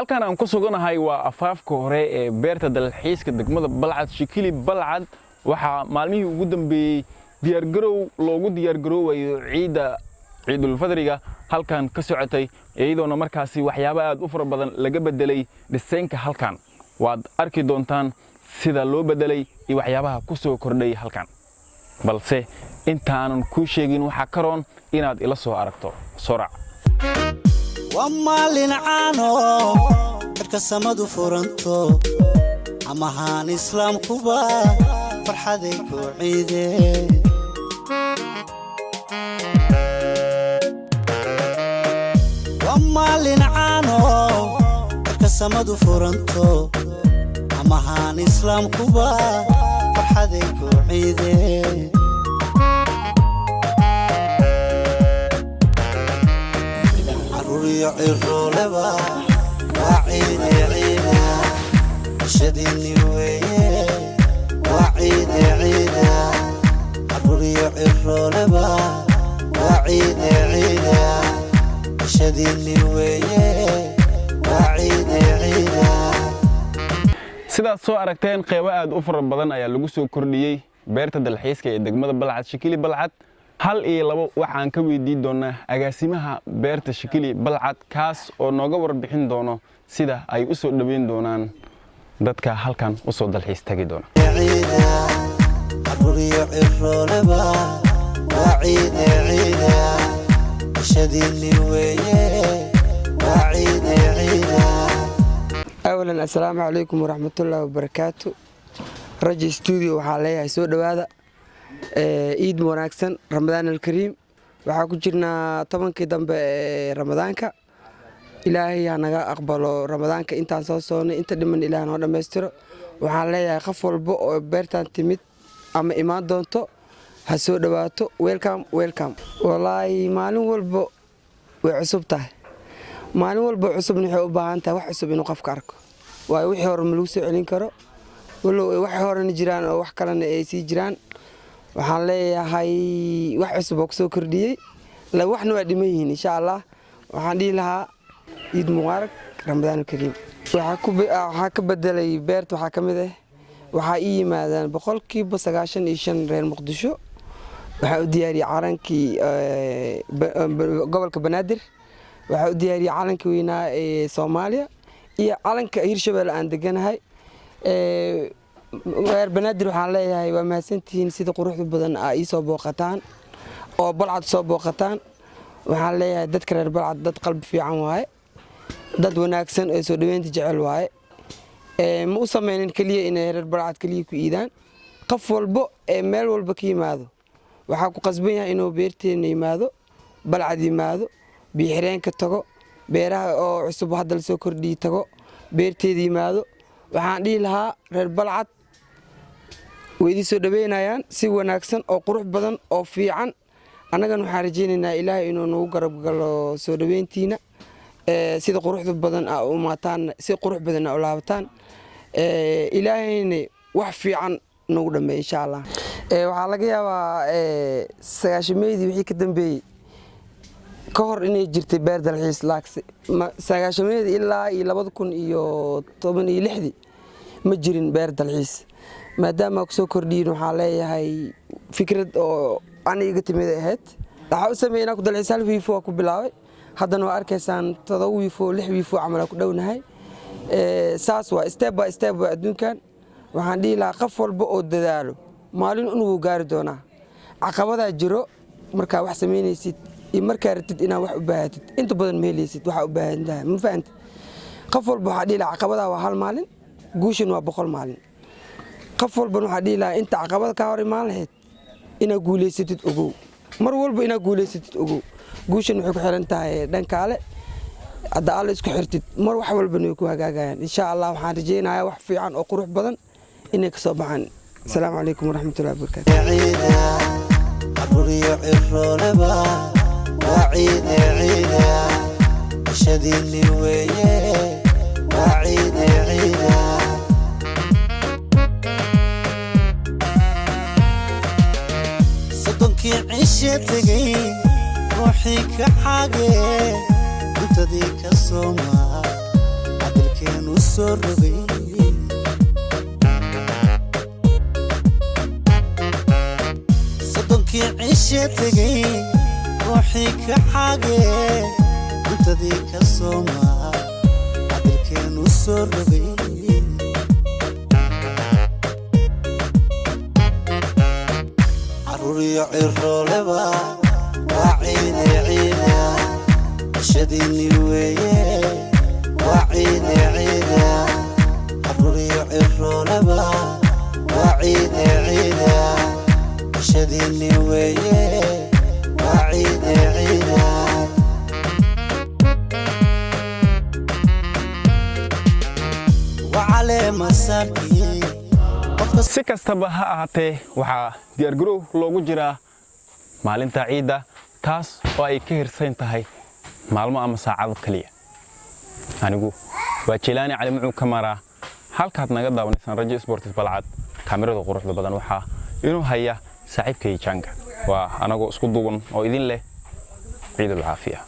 halkan aan ku suganahay waa afaafka hore ee beerta dalxiiska degmada Balcad Shikili Balcad waxa maalmihii ugu dambeeyay loogu diyaar garoowayo ciidul fadriga halkan ka socotay iyadoo markaasi waxyaabo aad u fara badan laga bedelay dhisaynka halkan waad arki doontaan sida loo bedelay iyo waxyaabaha ku soo kordhay halkan balse intaanan ku sheegin waxa karoon inaad ila soo aragto soorac ومالين عانو كسمدو فرنتو أما هان إسلام كوبا فرحدك وعيدي ومالين عانو كسمدو فرنتو أما هان إسلام كوبا فرحدك وعيدي الرولبا وعيد عيدا شديني ويه وعيد عيدا الريع الرولبا وعيد عيدا شديني ويه وعيد عيدا sidaad soo aragteen qaybo aad u fara badan ayaa lagu soo kordhiyay beerta dalxiiska ee degmada Balcad Shikili Balcad hal iyo labo waxaan ka weydiin doonaa agaasimaha beerta Shikili Balcad kaas oo nooga warbixin doono sida ay u soo dhaweyn doonaan dadka halkan u soo dalxiis tagi doona أولاً السلام عليكم ورحمة الله وبركاته رجي استوديو وحاليها سو دوادا عيد wanaagsan رمضان الكريم waxaa ku jirnaa 10kii dambe ramadaanka ilaahay ha naga aqbalo ramadaanka intaan soo soonay inta dhiman ilaahay noo dhameystiro waxaan leeyahay qof walba oo beertan timid ama imaan doonto ha soo dhawaato welcome wallahi maalin walba way cusub tahay maalin walba cusubna waxay u baahan tahay wax cusub inuu qofka arko waayo wixii hore ma lagu soo celin karo walow wax horena jiraan oo wax kalena ay sii jiraan waxaan leeyahay wax cusub oo soo kordhiyay la waxna waa dhimayeen insha Allah waxaan dhigi lahaa Eid Mubarak Ramadan Kareem waxa ka bedelay beerta waxa kamid ah waxa ii yimaadaan 95% reer Muqdisho waxa u diyaariyay calankii gobolka Banaadir waxa u diyaariyay calankii weynaa ee Soomaaliya iyo calanka Hirshabelle aan deganahay reer Banaadir waxaan leeyahay waa mahadsantihiin sida quruxda badan ay soo booqataan oo Balcad soo booqataan waxaan leeyahay dadka reer Balcad dad qalbi fiican waaye dad wanaagsan oo soo dhaweynta jecel waaye ma u sameeyeen kaliya in reer Balcad kaliya ku iidaan qof walba ee meel walba ka yimaado waxa ku qasban yahay inuu beerteena yimaado Balcad yimaado biixireenka tago beeraha oo cusub hadda la soo kordhiyay tago beerteeda yimaado waxaan dhihi lahaa reer Balcad weydii soo dhaweynayaan si wanaagsan oo qurux badan oo fiican anagana waxaan rajaynaynaa ilaahay inuu nagu garab galo soo dhaweyntiina sida quruxda badan u maataan si qurux badan u laabataan ilaahayna wax fiican nagu dhameey insha Allah waxa laga yaabaa sagaashameedii wixii ka dambeeyay ka hor inay jirtay beer dalxiis laagsi sagaashameedii ilaa 2016 ma jirin beer dalxiis maadaama ku soo kordhiin waxa leeyahay fikrad oo aniga timid ahayd waxa u sameeyay ku dalxiis hal wiifo ku bilaabay haddana waa arkaysaan 7 wiifo 6 wiifo amal ku dhownahay saas waa step by step adduunkan waxaan dhihi lahaa qof walba oo dadaalo maalin inuu gaari doona caqabada jiro marka wax sameynaysid iyo marka ratid inaad wax u baahatid inta badan ma helaysid waxa u baahan tahay ma fahanti qof walba waxa dhihi lahaa caqabada waa hal maalin guushan waa 100 maalin qof walba waxa dhihi lahaa inta caqabad ka hor imaan lahayd ina guuleysatid ogow mar walba ina guuleysatid ogow guushan waxay ku xiran tahay dhankaale hadda alla isku xirtid mar wax walba inay ku hagaagayaan insha Allah waxaan rajaynayaa wax fiican oo qurux badan inay ka soo baxaan السلام عليكم ورحمة الله وبركاته وعيد عيدا شديني ويه وعيد عيدا صدقي عشتي روحي كحاجة انت ذيك الصومة soo rogay صدقي عيشة تجي روحي كحاجة أنت ذيك الصومة عدل كانوا soo rogay عروري عرو لبا وعيني عيني شديني ويه وعيني عيني عروري عرو لبا وعيني عيني شديني ويه وعيني عيني وعلى مساكي si kastaba ha ahaatee waxaa diyaargarow loogu jiraa maalinta ciida taas oo ay ka hirsan tahay maalmo ama saacado kaliya anigu waa Jilaani Cali Muxuu Kamara halkaad naga daawanaysan Rajo Sports Balcad kaamirada quruxda badan waxaa inuu haya saaxiibkay Janga waa anagu isku duuban oo idin leh ciid caafiya